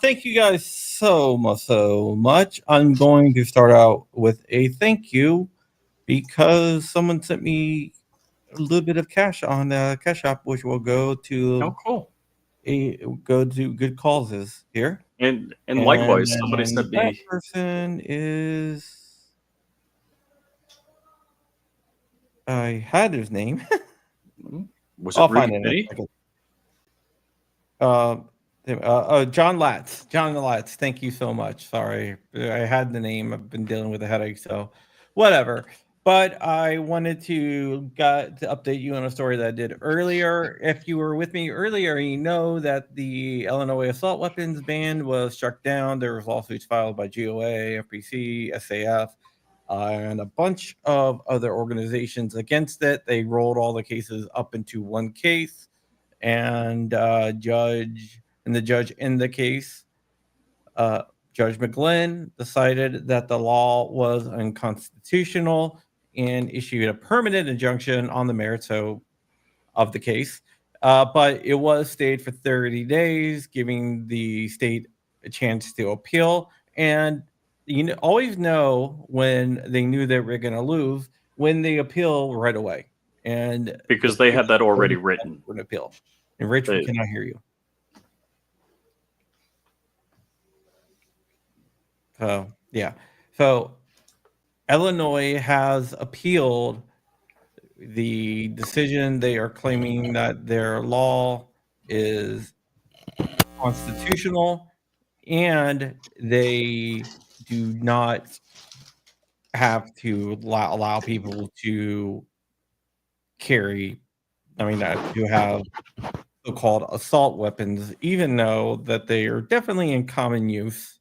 Thank you guys so much. I'm going to start out with a thank you because someone sent me a little bit of cash on Cash App, which will go to cool. good causes here. And likewise, somebody And sent that me. person is. I had his name. Was it I'll Rudy find it in a Pitty? second. John Latz. John Latz. Thank you so much. Sorry, I had the name. I've been dealing with a headache, so whatever. But I wanted to update you on a story that I did earlier. If you were with me earlier, you know that the Illinois assault weapons ban was struck down. There was lawsuits filed by GOA, FPC, SAF, and a bunch of other organizations against it. They rolled all the cases up into one case, and the judge in the case, Judge McGlynn, decided that the law was unconstitutional and issued a permanent injunction on the merits of the case. But it was stayed for 30 days, giving the state a chance to appeal. And you always know when they knew they were going to lose when they appeal right away. And because they had that already written. For an appeal. And Rich, we cannot hear you. So, yeah. So, Illinois has appealed the decision. They are claiming that their law is constitutional and they do not have to allow people to carry, to have so-called assault weapons, even though that they are definitely in common use.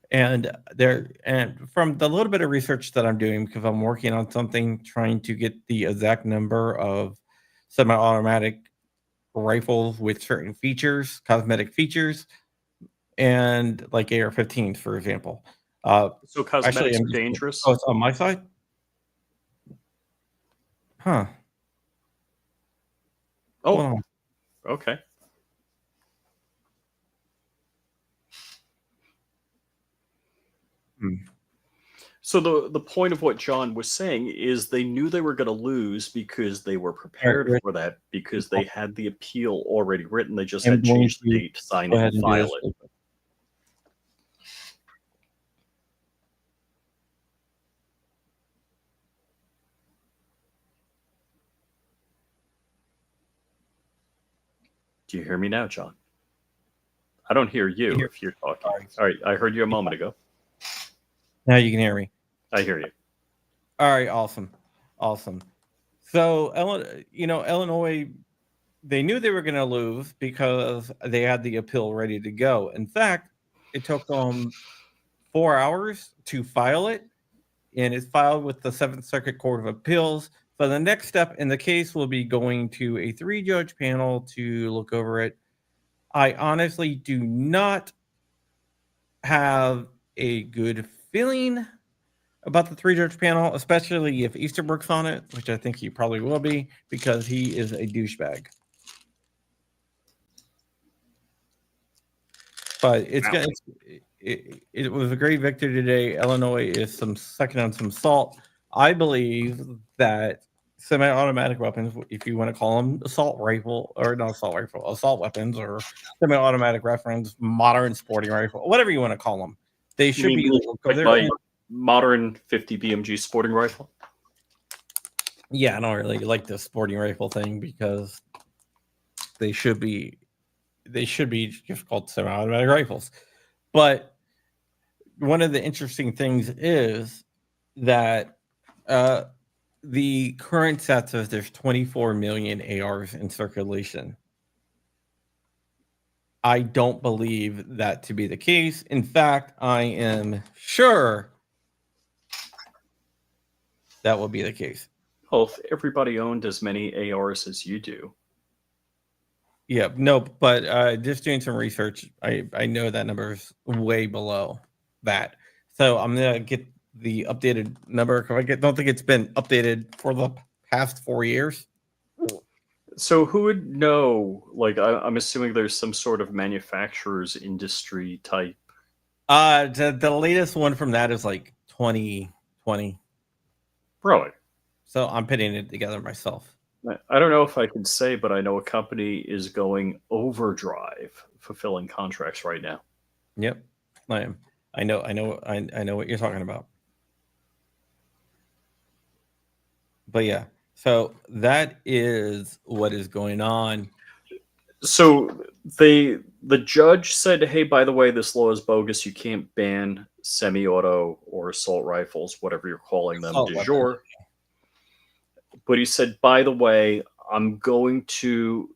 And from the little bit of research that I'm doing, because I'm working on something trying to get the exact number of semi-automatic rifles with certain features, cosmetic features, and like AR-15s, for example. So cosmetics are dangerous? Oh, it's on my side? Huh. Oh, okay. So the point of what John was saying is they knew they were going to lose because they were prepared for that, because they had the appeal already written. They just had to change the date, sign it, and file it. Do you hear me now, John? I don't hear you if you're talking. All right, I heard you a moment ago. Now you can hear me. I hear you. All right, awesome. So, Illinois, they knew they were going to lose because they had the appeal ready to go. In fact, it took them 4 hours to file it, and it's filed with the Seventh Circuit Court of Appeals. So the next step in the case will be going to a 3-judge panel to look over it. I honestly do not have a good feeling about the 3-judge panel, especially if Easterbrook's on it, which I think he probably will be, because he is a douchebag. But it was a great victory today. Illinois is second on some salt. I believe that semi-automatic weapons, if you want to call them assault weapons, or semi-automatic weapons, modern sporting rifle, whatever you want to call them, they should be legal. Like modern 50 BMG sporting rifle? Yeah, I don't really like the sporting rifle thing because they should be just called semi-automatic rifles. But one of the interesting things is that the current stat says there's 24 million ARs in circulation. I don't believe that to be the case. In fact, I am sure that will be the case. Well, if everybody owned as many ARs as you do. Yeah, no, but just doing some research, I know that number is way below that. So I'm gonna get the updated number. Don't think it's been updated for the past 4 years. So who would know? Like, I'm assuming there's some sort of manufacturer's industry type. The latest one from that is like 2020. Really? So I'm putting it together myself. I don't know if I can say, but I know a company is going overdrive fulfilling contracts right now. Yep, I am. I know what you're talking about. But yeah, so that is what is going on. So the judge said, "Hey, by the way, this law is bogus. You can't ban semi-auto or assault rifles, whatever you're calling them, du jour." But he said, "By the way, I'm going to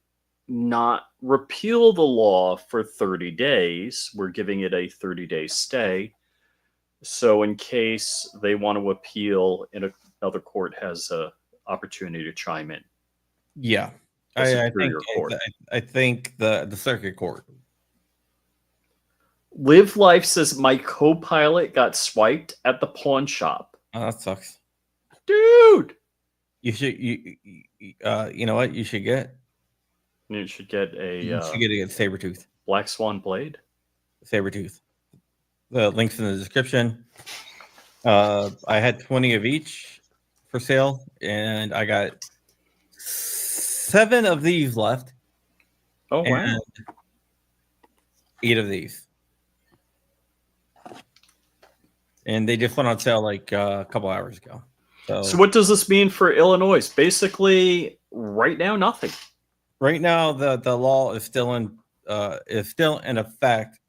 not repeal the law for 30 days. We're giving it a 30-day stay. So in case they want to appeal and another court has an opportunity to chime in." Yeah. I think the circuit court. Live Life says my co-pilot got swiped at the pawn shop. Oh, that sucks. Dude! You know what you should get? You should get a Sabertooth. Black Swan blade. Sabertooth. The link's in the description. I had 20 of each for sale, and I got 7 of these left. Oh, wow. 8 of these. And they just went on sale like a couple hours ago. So what does this mean for Illinois? Basically, right now, nothing. Right now, the law is still in effect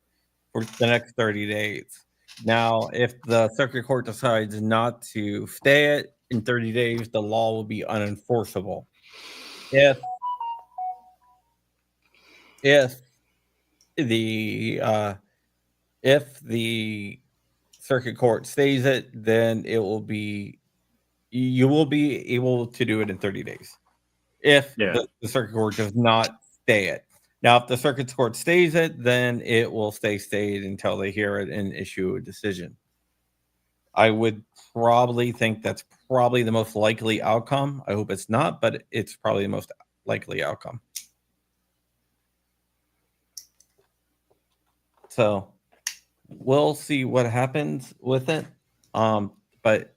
for the next 30 days. Now, if the circuit court decides not to stay it in 30 days, the law will be unenforceable. If the circuit court stays it, then you will be able to do it in 30 days. If the circuit court does not stay it. Now, if the circuit court stays it, then it will stayed until they hear it and issue a decision. I would probably think that's probably the most likely outcome. I hope it's not, but it's probably the most likely outcome. So we'll see what happens with it. But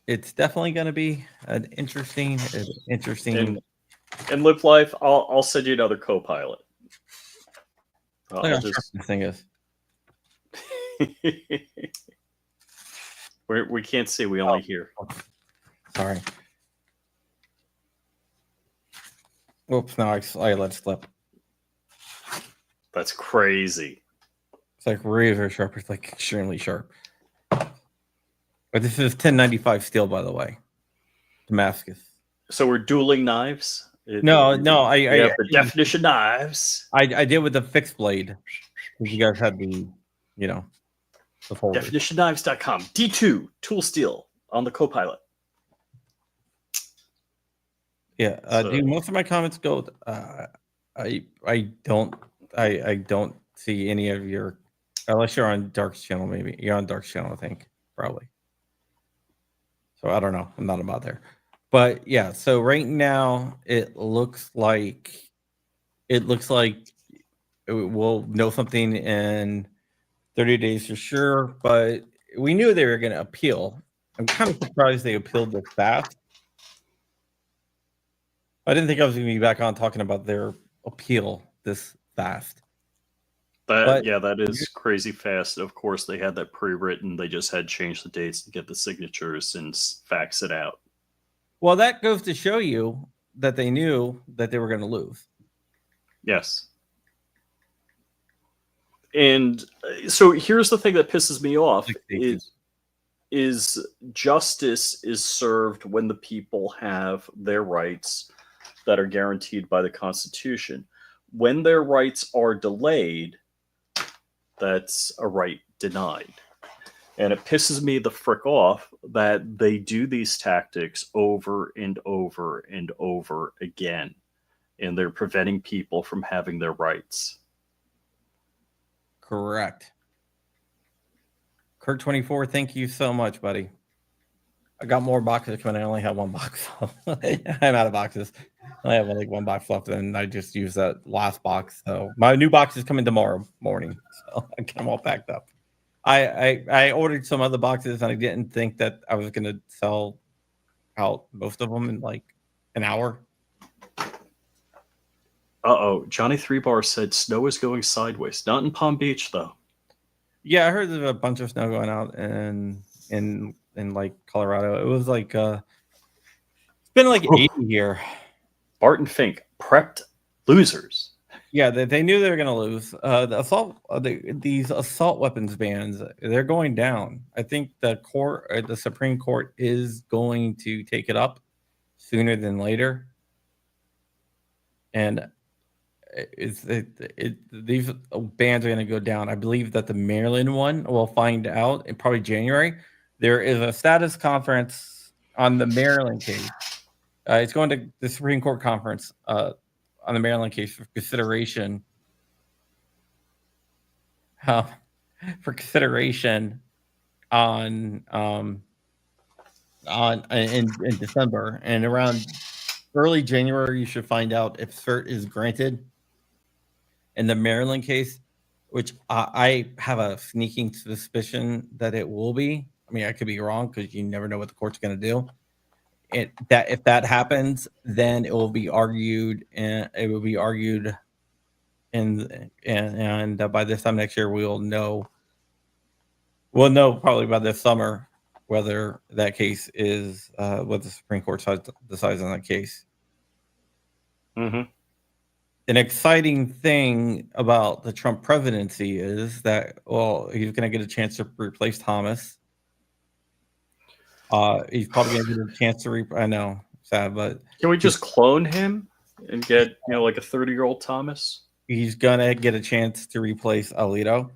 it's definitely going to be an interesting. And Live Life, I'll send you another co-pilot. This thing is. We can't see. We only hear. Sorry. Oops! Now I let it slip. That's crazy. It's like razor sharp. It's like extremely sharp. But this is 1095 steel, by the way. Damascus. So we're dueling knives? No. I have the definition knives. I did with the fixed blade. You guys had the Definitionknives.com. D2 tool steel on the co-pilot. Yeah. Do most of my comments go? I don't see any of your, unless you're on Dark's channel. Maybe you're on Dark's channel. I think probably. So I don't know. I'm not about there. But yeah, so right now it looks like we'll know something in 30 days for sure. But we knew they were going to appeal. I'm kind of surprised they appealed this fast. I didn't think I was going to be back on talking about their appeal this fast. That is crazy fast. Of course, they had that pre-written. They just had to change the dates to get the signatures and fax it out. Well, that goes to show you that they knew that they were going to lose. Yes. And so here's the thing that pisses me off is justice is served when the people have their rights that are guaranteed by the Constitution. When their rights are delayed, that's a right denied. And it pisses me the frick off that they do these tactics over and over and over again. And they're preventing people from having their rights. Correct. Kirk24, thank you so much, buddy. I got more boxes coming. I only have one box. I'm out of boxes. I have like one box left, and I just used that last box. So my new box is coming tomorrow morning. So I get them all packed up. I ordered some other boxes, and I didn't think that I was going to sell out most of them in like an hour. Uh-oh. Johnny 3-Bar said snow is going sideways. Not in Palm Beach, though. Yeah, I heard there's a bunch of snow going out in like Colorado. It was like it's been like 80 here. Barton Fink, prepped losers. Yeah, they knew they were going to lose. The assault, these assault weapons bans, they're going down. I think the Supreme Court is going to take it up sooner than later. And these bans are going to go down. I believe that the Maryland one, we'll find out in probably January. There is a status conference on the Maryland case. It's going to the Supreme Court conference on the Maryland case for consideration. For consideration on in December, and around early January, you should find out if cert is granted in the Maryland case, which I have a sneaking suspicion that it will be. I mean, I could be wrong because you never know what the court's going to do. That if that happens, then it will be argued, and it will be argued, and by this time next year, we'll know probably by this summer whether that case is what the Supreme Court decides on that case. Mm-hmm. An exciting thing about the Trump presidency is that, well, he's going to get a chance to replace Thomas. He's probably going to get a chance to I know, sad, but can we just clone him and get like a 30-year-old Thomas? He's going to get a chance to replace Alito.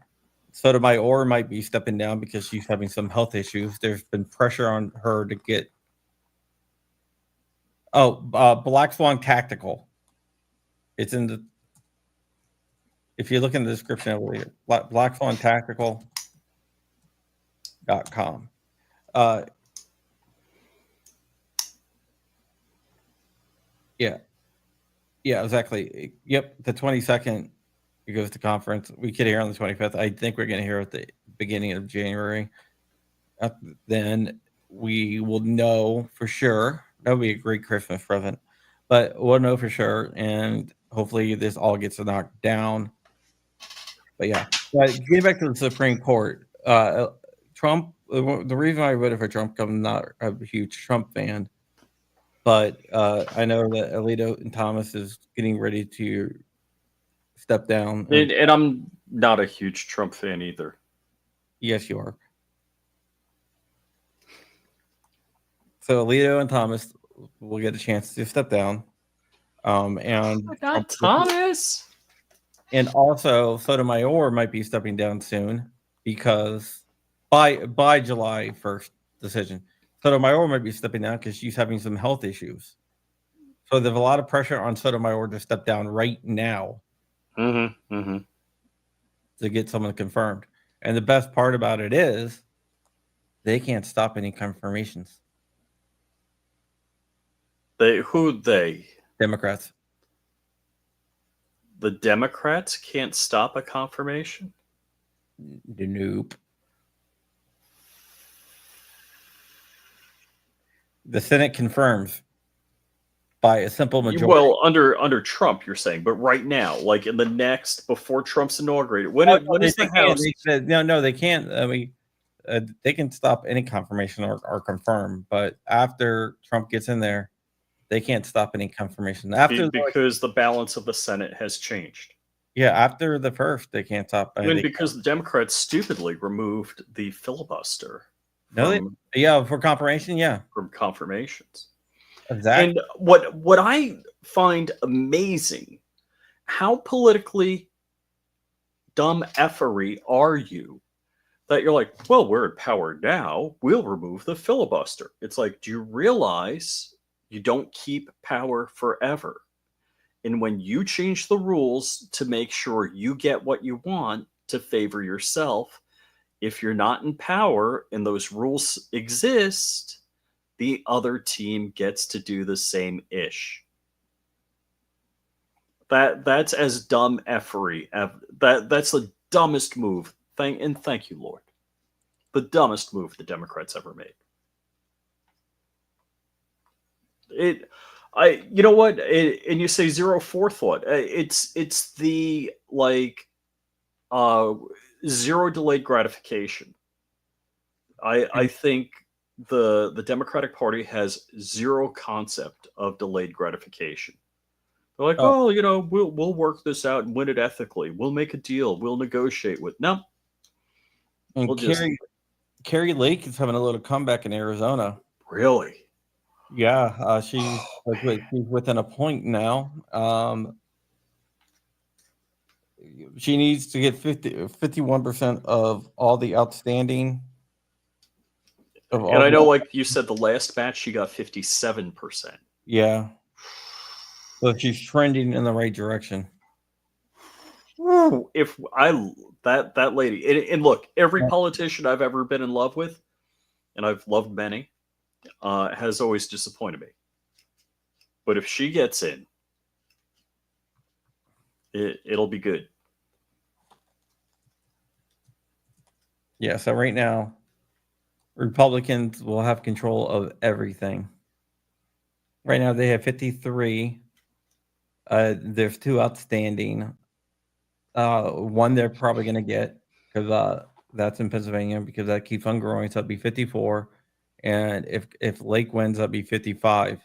Sotomayor might be stepping down because she's having some health issues. There's been pressure on her to get Black Swan Tactical. It's in the, if you look in the description over here, blackswantactical.com. Yeah, exactly. Yep, the 22nd, it goes to conference. We could hear on the 25th. I think we're going to hear at the beginning of January. Then we will know for sure. That would be a great Christmas present. But we'll know for sure, and hopefully this all gets knocked down. But yeah, getting back to the Supreme Court, Trump. The reason I voted for Trump, I'm not a huge Trump fan, but I know that Alito and Thomas is getting ready to step down. And I'm not a huge Trump fan either. Yes, you are. So Alito and Thomas will get a chance to step down. And not Thomas. And also Sotomayor might be stepping down soon because by July 1st decision, Sotomayor might be stepping down because she's having some health issues. So there's a lot of pressure on Sotomayor to step down right now to get someone confirmed. And the best part about it is they can't stop any confirmations. They? Democrats. The Democrats can't stop a confirmation? Nope. The Senate confirms by a simple majority. Well, under Trump, you're saying, but right now, like in the next, before Trump's inaugurated, when is the House? They said, no, they can't. I mean, they can stop any confirmation or confirm, but after Trump gets in there, They can't stop any confirmation after because the balance of the Senate has changed. Yeah, after the first, they can't stop. And because the Democrats stupidly removed the filibuster for confirmation, from confirmations. Exactly. And what I find amazing, how politically dumb effery are you that you're like, well, we're in power now, we'll remove the filibuster. It's like, do you realize you don't keep power forever? And when you change the rules to make sure you get what you want to favor yourself, if you're not in power and those rules exist, the other team gets to do the same ish. That's as dumb effery. That's the dumbest move. Thank you, Lord. The dumbest move the Democrats ever made. You know what? And you say zero forethought. It's the zero delayed gratification. I think the Democratic Party has zero concept of delayed gratification. They're like, oh, you know, we'll work this out and win it ethically. We'll make a deal. We'll negotiate with. No. And Carrie Lake is having a little comeback in Arizona. Really? Yeah, she's within a point now. She needs to get 51% of all the outstanding. And I know, like you said, the last batch she got 57%. Yeah. So she's trending in the right direction. If that lady, and look, every politician I've ever been in love with, and I've loved many, has always disappointed me. But if she gets in, it'll be good. Yeah, so right now, Republicans will have control of everything. Right now, they have 53. There's 2 outstanding. One they're probably going to get because that's in Pennsylvania because that keeps on growing. So it'll be 54. And if Lake wins, that'll be 55.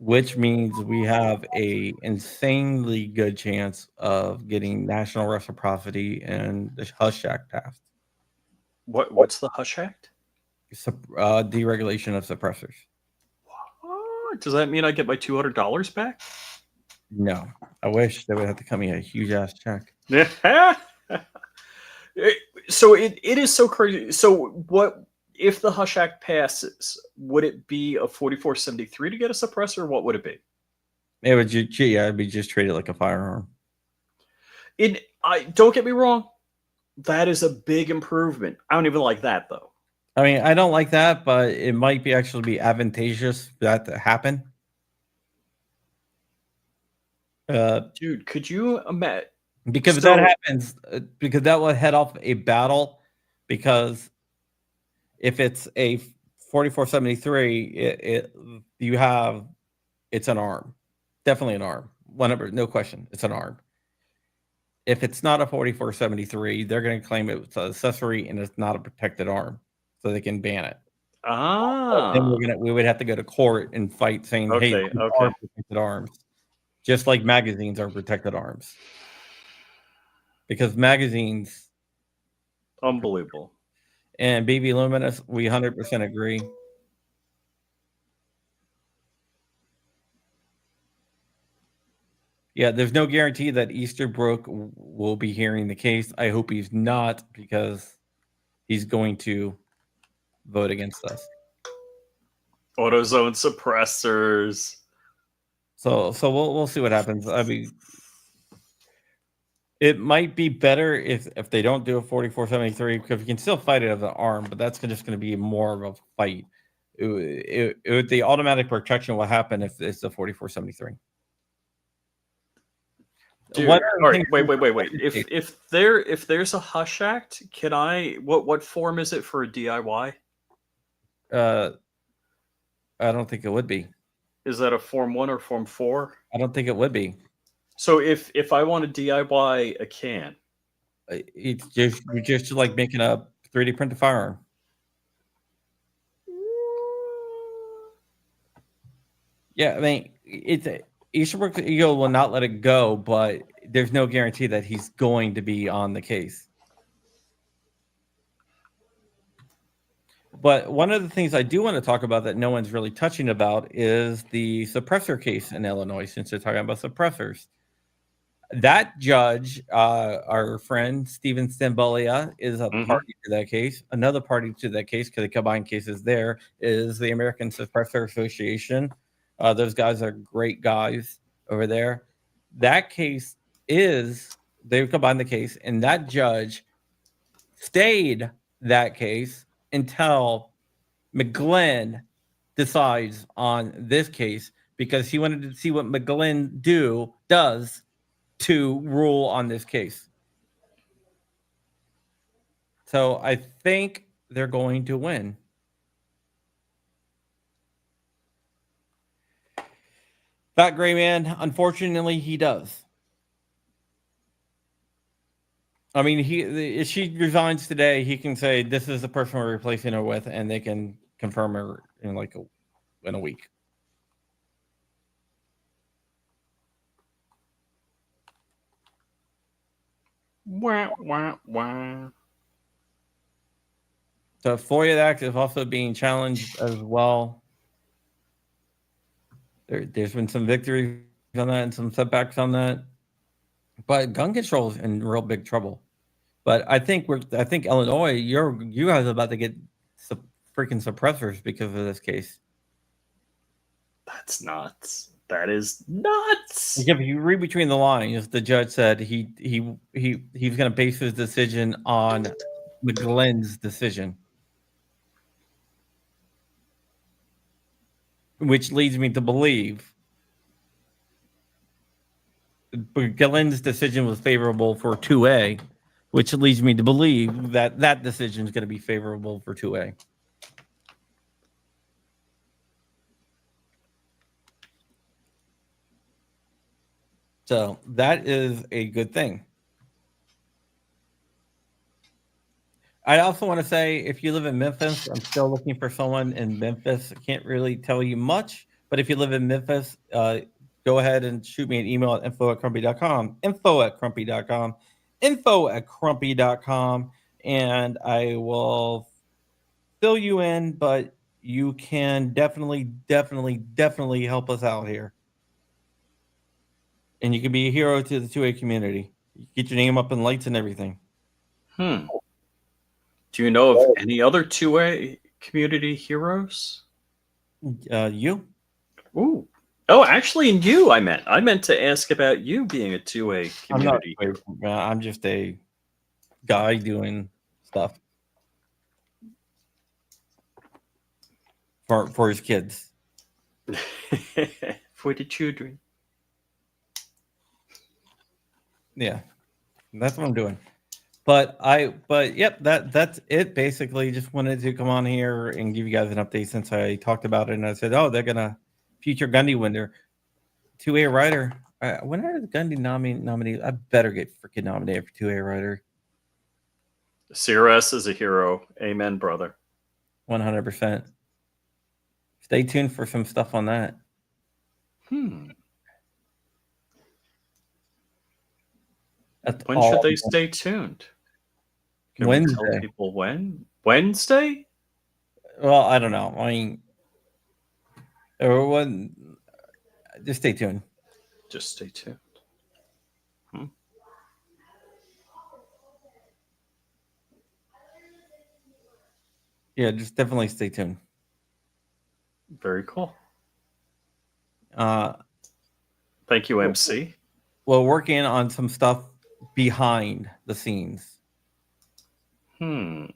Which means we have a insanely good chance of getting national reciprocity and the Hush Act passed. What's the Hush Act? Deregulation of suppressors. Does that mean I get my $200 back? No, I wish they would have to cut me a huge ass check. So it is so crazy. So what if the Hush Act passes? Would it be a 4473 to get a suppressor? What would it be? It would it'd be just treated like a firearm. Don't get me wrong. That is a big improvement. I don't even like that though. I mean, I don't like that, but it might actually be advantageous for that to happen. Dude, could you imagine? Because if that happens, because that will head off a battle. Because if it's a 4473, it's an arm, definitely an arm. Whenever, no question, it's an arm. If it's not a 4473, they're going to claim it's an accessory and it's not a protected arm, so they can ban it. Then we would have to go to court and fight, saying, "Hey, these are protected arms," just like magazines are protected arms. Because magazines, unbelievable. And Baby Luminous, we 100% agree. Yeah, there's no guarantee that Easterbrook will be hearing the case. I hope he's not, because he's going to vote against us. AutoZone suppressors. So we'll see what happens. I mean, it might be better if they don't do a 4473, because you can still fight it as an arm, but that's just going to be more of a fight. The automatic protection will happen if it's a 4473. Dude, all right, wait. If there's a Hush Act, can I? What form is it for a DIY? I don't think it would be. Is that a Form 1 or Form 4? I don't think it would be. So if I want to DIY a can, it's just like making a 3D printed firearm. Yeah, I mean, Easterbrook Eagle will not let it go, but there's no guarantee that he's going to be on the case. But one of the things I do want to talk about that no one's really touching about is the suppressor case in Illinois, since they're talking about suppressors. That judge, our friend Steven Stambolia, is a party to that case. Another party to that case, because the combined cases there, is the American Suppressor Association. Those guys are great guys over there. That case they've combined the case, and that judge stayed that case until McGlynn decides on this case, because he wanted to see what McGlynn does to rule on this case. So I think they're going to win. That gray man, unfortunately, he does. I mean, if she resigns today, he can say this is the person we're replacing her with, and they can confirm her in in a week. Wah, wah, wah. So FOIA Act is also being challenged as well. There's been some victories on that and some setbacks on that, but gun control is in real big trouble. But I think Illinois, you guys are about to get freaking suppressors because of this case. That's nuts. That is nuts. If you read between the lines, the judge said he's going to base his decision on McGlynn's decision, which leads me to believe McGlynn's decision was favorable for 2A, which leads me to believe that decision is going to be favorable for 2A. So that is a good thing. I also want to say, if you live in Memphis, I'm still looking for someone in Memphis. I can't really tell you much, but if you live in Memphis, go ahead and shoot me an email at info@crumpy.com, info@crumpy.com, and I will fill you in, but you can definitely help us out here. And you can be a hero to the 2A community. You get your name up in lights and everything. Do you know of any other 2A community heroes? You? Ooh. Oh, actually, you. I meant to ask about you being a 2A community hero. I'm just a guy doing stuff for his kids. For the children. Yeah, that's what I'm doing. But yep, that's it. Basically, just wanted to come on here and give you guys an update since I talked about it, and I said, oh, they're gonna future Gundy winner, 2A writer. When are the Gundy nominated? I better get freaking nominated for 2A writer. CRS is a hero. Amen, brother. 100%. Stay tuned for some stuff on that. When should they stay tuned? Can Wednesday. we tell people when? Wednesday? Well, I don't know. I mean, just stay tuned. Just stay tuned. Yeah, just definitely stay tuned. Very cool. Thank you, MC. Well, working on some stuff behind the scenes. I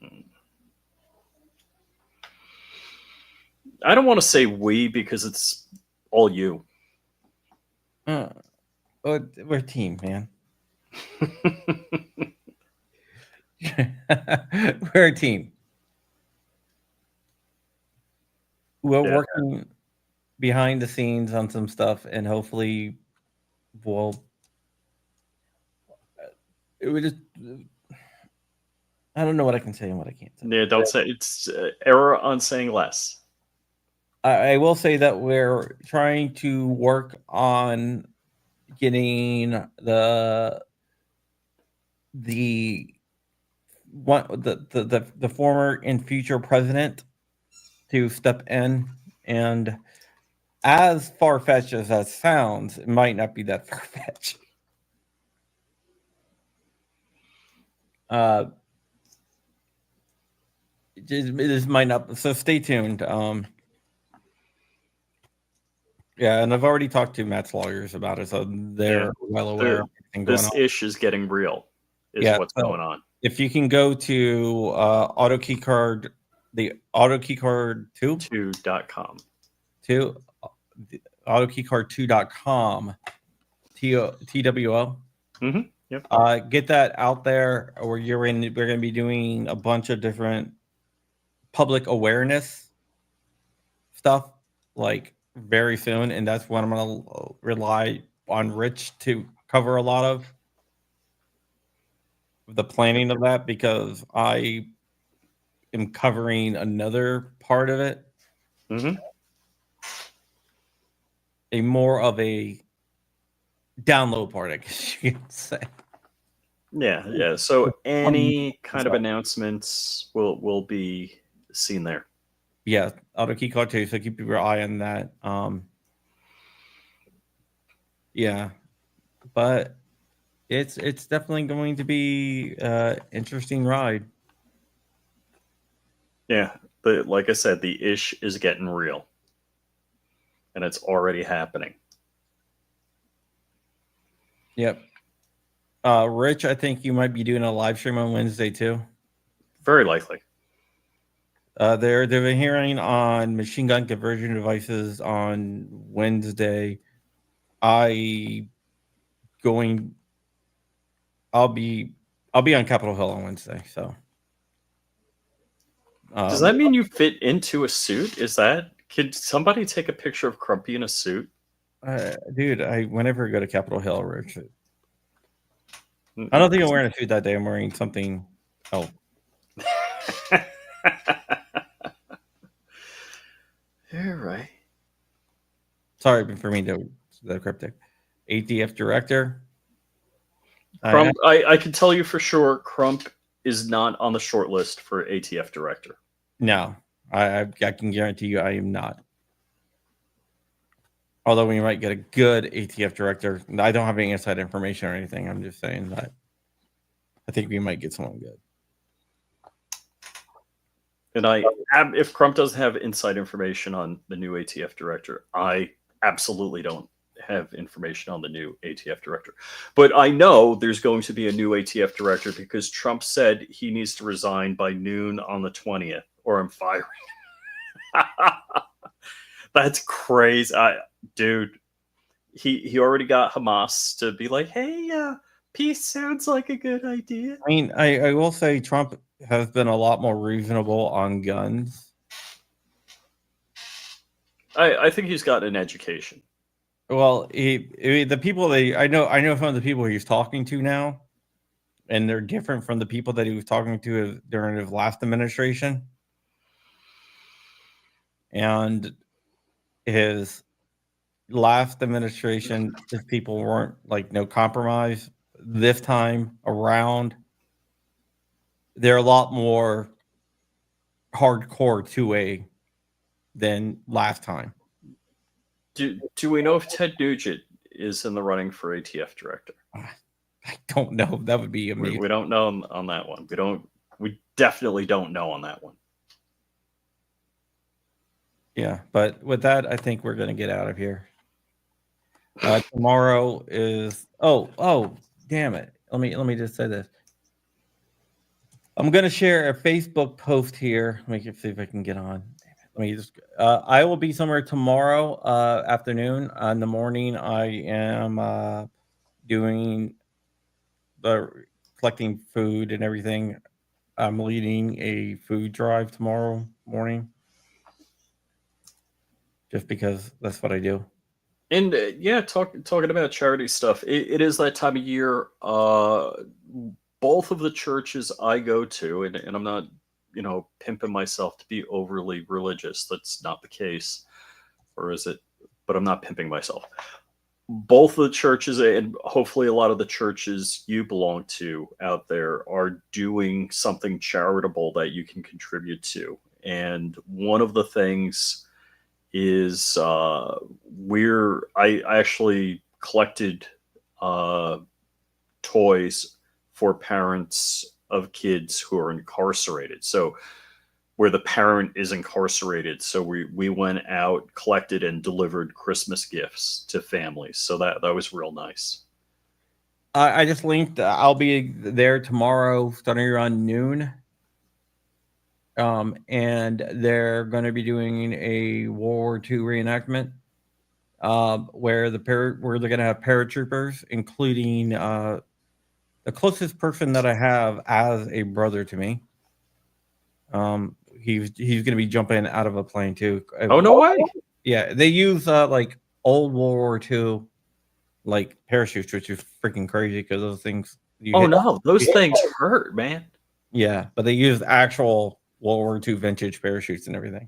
don't want to say we because it's all you. We're a team, man. We're a team. We're working behind the scenes on some stuff, and hopefully I don't know what I can say and what I can't say. Yeah, don't say it's error on saying less. I will say that we're trying to work on getting the former and future president to step in, and as far-fetched as that sounds, it might not be that far-fetched. This might not, so stay tuned. Yeah, and I've already talked to Matt's lawyers about it, so they're well aware of everything going on. This ish is getting real, is what's going on. If you can go to AutoKeyCard, the AutoKeyCard 2.com. AutoKeyCard2.com, TWO. Mm-hmm. Yep. Get that out there, or we're going to be doing a bunch of different public awareness stuff like very soon, and that's what I'm going to rely on Rich to cover a lot of the planning of that, because I am covering another part of it. Mm-hmm. A more of a download part, I guess you could say. Yeah. So any kind of announcements will be seen there. Yeah, AutoKeyCard 2, so keep your eye on that. Yeah, but it's definitely going to be interesting ride. Yeah, but like I said, the ish is getting real, and it's already happening. Yep. Rich, I think you might be doing a live stream on Wednesday too. Very likely. They're hearing on machine gun conversion devices on Wednesday. I'll be on Capitol Hill on Wednesday. So does that mean you fit into a suit? Could somebody take a picture of Crumpy in a suit? Dude, whenever I go to Capitol Hill, Rich, I don't think I'm wearing a suit that day. I'm wearing something else. You're right. Sorry for me to the cryptic. ATF director. Crump, I can tell you for sure, Crump is not on the short list for ATF director. No, I can guarantee you I am not. Although we might get a good ATF director. I don't have any inside information or anything. I'm just saying that I think we might get someone good. And if Crump doesn't have inside information on the new ATF director, I absolutely don't have information on the new ATF director. But I know there's going to be a new ATF director because Trump said he needs to resign by noon on the 20th, or I'm firing. That's crazy. Dude, he already got Hamas to be like, hey, peace sounds like a good idea. I mean, I will say Trump has been a lot more reasonable on guns. I think he's got an education. Well, the people I know some of the people he's talking to now, and they're different from the people that he was talking to during his last administration. And his last administration, if people weren't like no compromise. This time around, they're a lot more hardcore 2A than last time. Do we know if Ted Nugent is in the running for ATF director? I don't know. That would be amazing. We don't know on that one. We definitely don't know on that one. Yeah, but with that, I think we're going to get out of here. Tomorrow is damn it. Let me just say this. I'm going to share a Facebook post here. Let me see if I can get on. Let me just. I will be somewhere tomorrow afternoon. In the morning, I am doing collecting food and everything. I'm leading a food drive tomorrow morning, just because that's what I do. And talking about charity stuff, it is that time of year. Both of the churches I go to, and I'm not pimping myself to be overly religious. That's not the case. Or is it? But I'm not pimping myself. Both the churches, and hopefully a lot of the churches you belong to out there, are doing something charitable that you can contribute to. And one of the things is I actually collected toys for parents of kids who are incarcerated. So where the parent is incarcerated. So we went out, collected, and delivered Christmas gifts to families. So that was real nice. I just linked. I'll be there tomorrow, starting around noon. And they're going to be doing a World War II reenactment, where they're going to have paratroopers, including the closest person that I have as a brother to me. He's going to be jumping out of a plane too. Oh, no way! Yeah, they use like old World War II like parachutes, which is freaking crazy because those things. Those things hurt, man. Yeah, but they use actual World War II vintage parachutes and everything.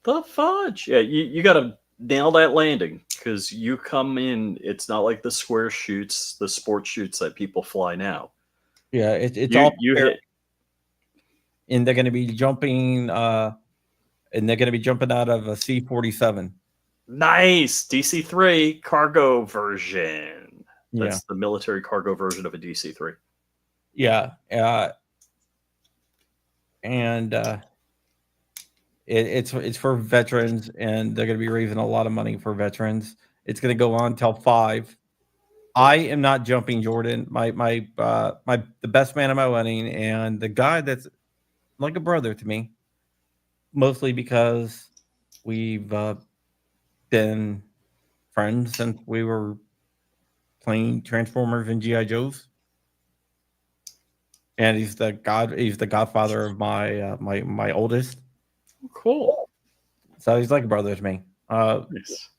The fudge! Yeah, you got to nail that landing, because you come in. It's not like the square chutes, the sport chutes that people fly now. Yeah, it's all you hit. And they're going to be jumping, out of a C-47. Nice DC-3 cargo version. That's Yeah. the military cargo version of a DC-3. Yeah, and it's for veterans, and they're going to be raising a lot of money for veterans. It's going to go on till 5. I am not jumping, Jordan. The best man at my wedding, and the guy that's like a brother to me, mostly because we've been friends since we were playing Transformers and G.I. Joes. And he's the godfather of my oldest. Cool. So he's like a brother to me. Nice.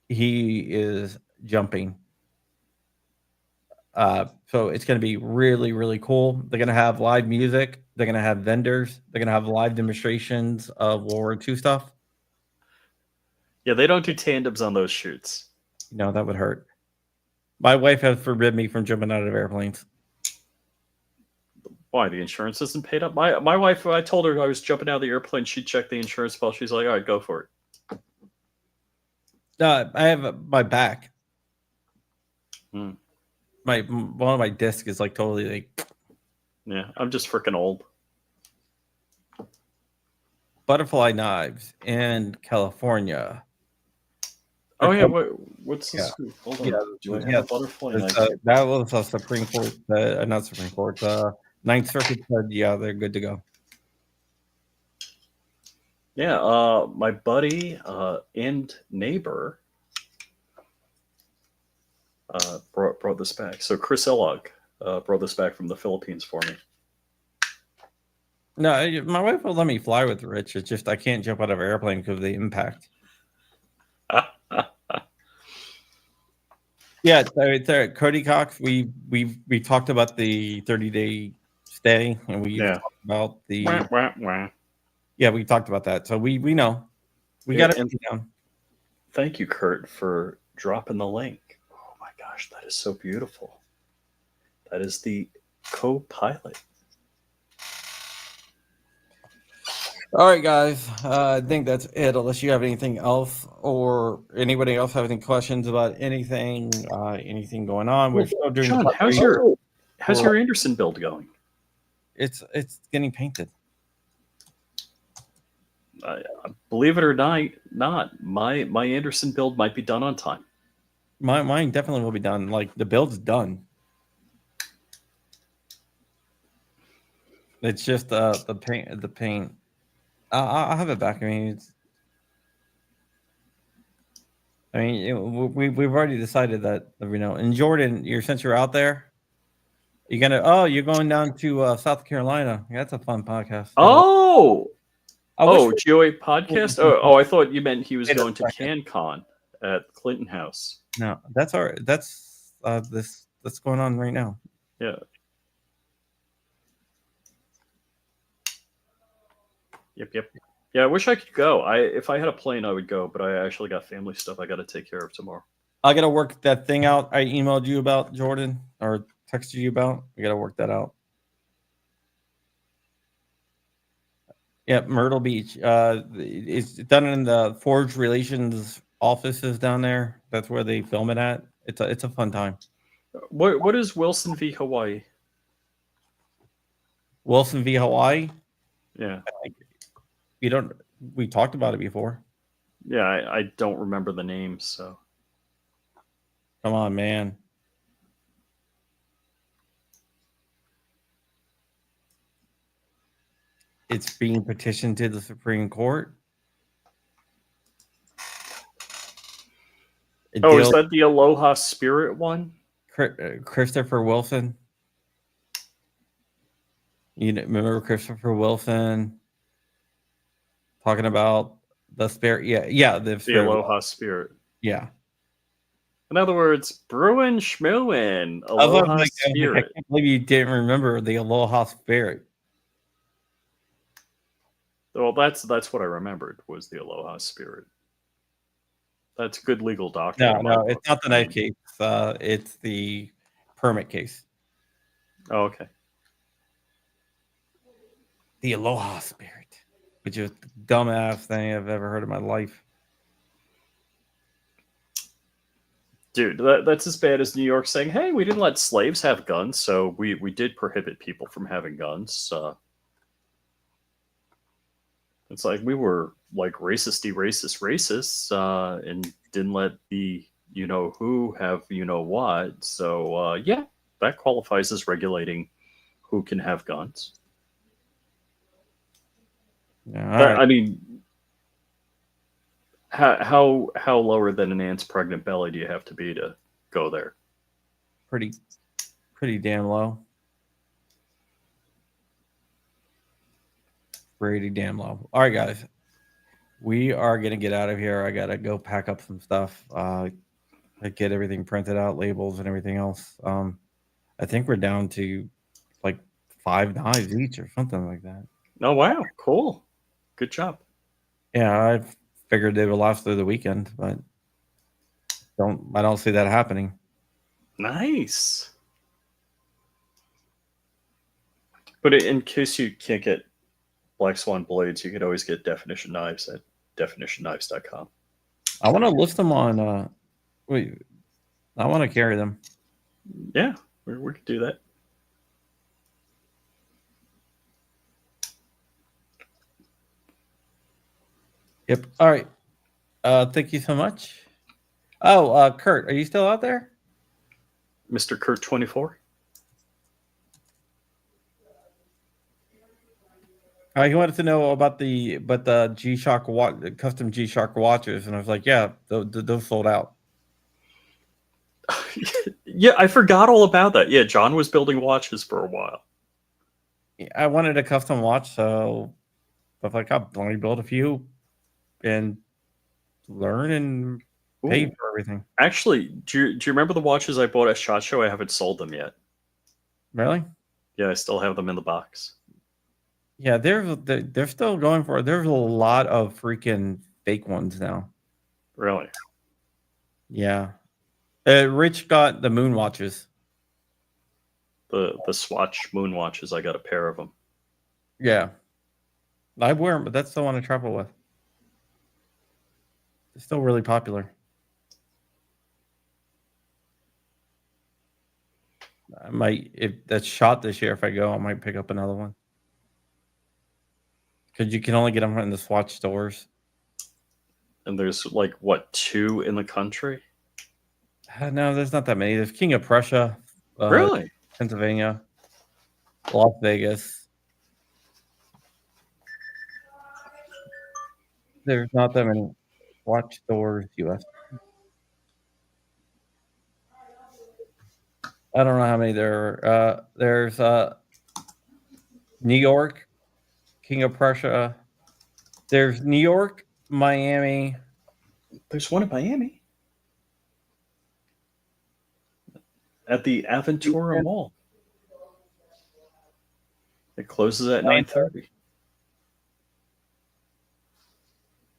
He is jumping. So it's going to be really, really cool. They're going to have live music. They're going to have vendors. They're going to have live demonstrations of World War II stuff. Yeah, they don't do tandems on those shoots. No, that would hurt. My wife has forbidden me from jumping out of airplanes. Why? The insurance isn't paid up? My wife, I told her I was jumping out of the airplane. She checked the insurance file. She's like, all right, go for it. I have my back. Hmm. One of my discs is like totally like. Yeah, I'm just freaking old. Butterfly knives in California. Oh yeah, what's this? Yeah. Hold on. Do I have a butterfly knife? That was a Supreme Court, not Supreme Court. Ninth Circuit said, yeah, they're good to go. Yeah, my buddy and neighbor brought this back. So Chris Elog brought this back from the Philippines for me. No, my wife will let me fly with Rich. It's just I can't jump out of an airplane because of the impact. Yeah, so Cody Cox, we talked about the 30-day stay, and we talked about the Yeah, we talked about that. So we know. We got it down. Thank you, Kurt, for dropping the link. Oh my gosh, that is so beautiful. That is the co-pilot. All right, guys. I think that's it. Unless you have anything else, or anybody else have any questions about anything going on. We're still doing. John, how's your Anderson build going? It's getting painted. Believe it or not, my Anderson build might be done on time. Mine definitely will be done. Like the build's done. It's just the paint. I'll have it back. We've already decided that, And Jordan, since you're out there, you're going down to South Carolina. That's a fun podcast. Joey podcast. Oh, I thought you meant he was going to CanCon at Clinton House. No, that's that's going on right now. Yeah. Yep. Yeah, I wish I could go. If I had a plane, I would go, but I actually got family stuff I got to take care of tomorrow. I gotta work that thing out. I emailed you about, Jordan, or texted you about. We gotta work that out. Yep, Myrtle Beach. It's done in the Forge Relations offices down there. That's where they film it at. It's a fun time. What is Wilson v. Hawaii? Wilson v. Hawaii. Yeah. You don't. We talked about it before. Yeah, I don't remember the name, so. Come on, man. It's being petitioned to the Supreme Court. Is that the Aloha Spirit one? Christopher Wilson. You remember Christopher Wilson talking about the spirit? Yeah, the Aloha Spirit. Yeah. In other words, Bruin Schmooin, Aloha Spirit. I can't believe you didn't remember the Aloha Spirit. Well, that's what I remembered was the Aloha Spirit. That's good legal doctrine. No, it's not the knife case. It's the permit case. Oh, okay. The Aloha Spirit, which is the dumbass thing I've ever heard in my life. Dude, that's as bad as New York saying, "Hey, we didn't let slaves have guns, so we did prohibit people from having guns." It's like we were like racists, and didn't let the you know who have you know what. So yeah, that qualifies as regulating who can have guns. Yeah, I mean, how lower than an ant's pregnant belly do you have to be to go there? Pretty damn low. Pretty damn low. All right, guys, we are gonna get out of here. I gotta go pack up some stuff. Get everything printed out, labels and everything else. I think we're down to like 5 knives each or something like that. Oh wow, cool, good job. Yeah, I figured they would last through the weekend, but I don't see that happening. Nice. But in case you can't get Black Swan blades, you could always get Definition knives at definitionknives.com. I want to list them on. Wait, I want to carry them. Yeah, we could do that. Yep. All right. Thank you so much. Oh, Kurt, are you still out there? Mr. Kurt 24. He wanted to know about the G-Shock custom G-Shock watches, and I was like, yeah, those sold out. Yeah, I forgot all about that. Yeah, John was building watches for a while. I wanted a custom watch, so I was like, I'll only build a few and learn and pay for everything. Actually, do you remember the watches I bought at SHOT Show? I haven't sold them yet. Really? Yeah, I still have them in the box. Yeah, they're still going for it. There's a lot of freaking fake ones now. Really? Yeah. Rich got the moon watches. The Swatch moon watches. I got a pair of them. Yeah. I wear them, but that's the one I travel with. It's still really popular. I might, if that's SHOT this year, if I go, I might pick up another one. Because you can only get them in the Swatch stores. And there's like, what, 2 in the country? No, there's not that many. There's King of Prussia. Really? Pennsylvania. Las Vegas. There's not that many watch stores, US. I don't know how many there are. There's New York, King of Prussia. There's New York, Miami. There's one in Miami. At the Aventura Mall. It closes at 9:30.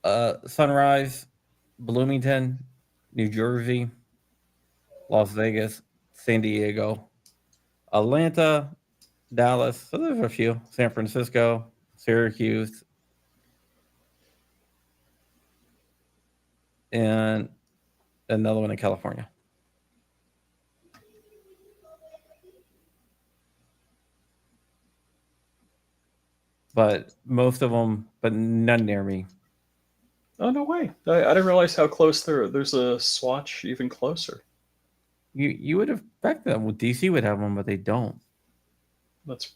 Sunrise, Bloomington, New Jersey, Las Vegas, San Diego, Atlanta, Dallas. So there's a few. San Francisco, Syracuse, and another one in California. But most of them, but none near me. Oh, no way. I didn't realize how close there's a Swatch even closer. You would expect them. Well, DC would have one, but they don't. That's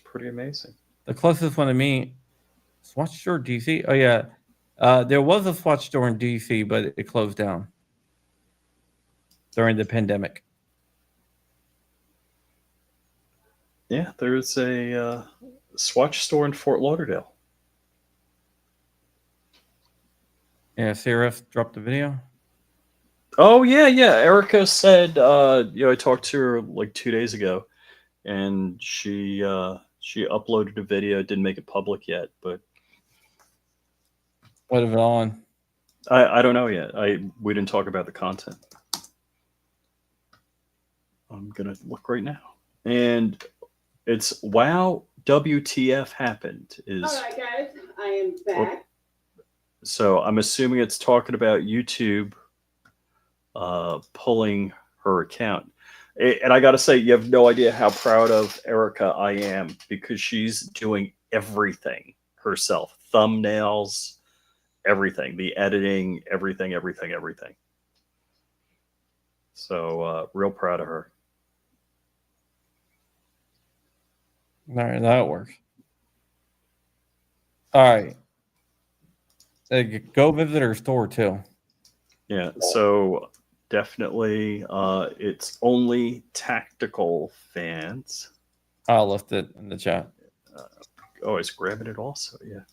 pretty amazing. The closest one to me, Swatch store DC. Oh yeah, there was a Swatch store in DC, but it closed down during the pandemic. Yeah, there's a Swatch store in Fort Lauderdale. Yeah, CRF dropped the video. Oh yeah. Erica said, I talked to her like 2 days ago, and she uploaded a video. Didn't make it public yet, but What is it on? I don't know yet. We didn't talk about the content. I'm gonna look right now, and it's wow. WTF happened is. All right, guys, I am back. So I'm assuming it's talking about YouTube pulling her account. And I got to say, you have no idea how proud of Erica I am, because she's doing everything herself. Thumbnails, everything, the editing, everything. So real proud of her. All right, that works. All right. Go visit her store too. Yeah, so definitely it's only tactical fans. I'll lift it in the chat. Oh, it's grabbing it also, yeah.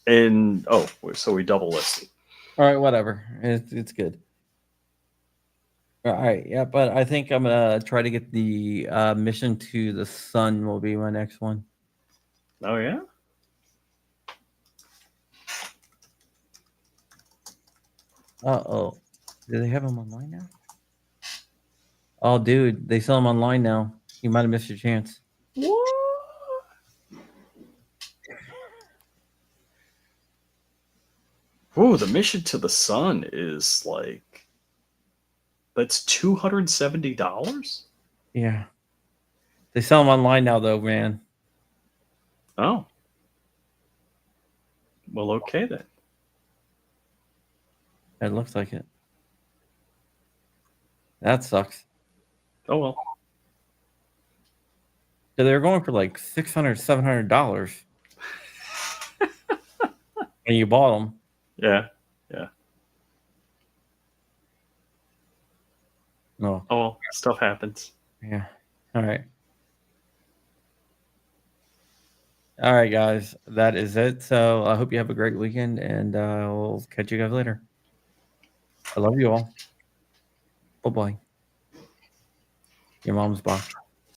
And so we double listed. All right, whatever. It's good. All right, yeah, but I think I'm gonna try to get the mission to the sun will be my next one. Oh yeah. Uh-oh. Do they have them online now? Oh, dude, they sell them online now. You might have missed your chance. What? Ooh, the mission to the sun is like, that's $270? Yeah. They sell them online now, though, man. Oh. Well, okay then. It looks like it. That sucks. Oh well. So they're going for like $600, $700. And you bought them. Yeah. No. Oh well, stuff happens. Yeah. All right. All right, guys. That is it. So I hope you have a great weekend, and we'll catch you guys later. I love you all. Bye-bye. Your mom's back.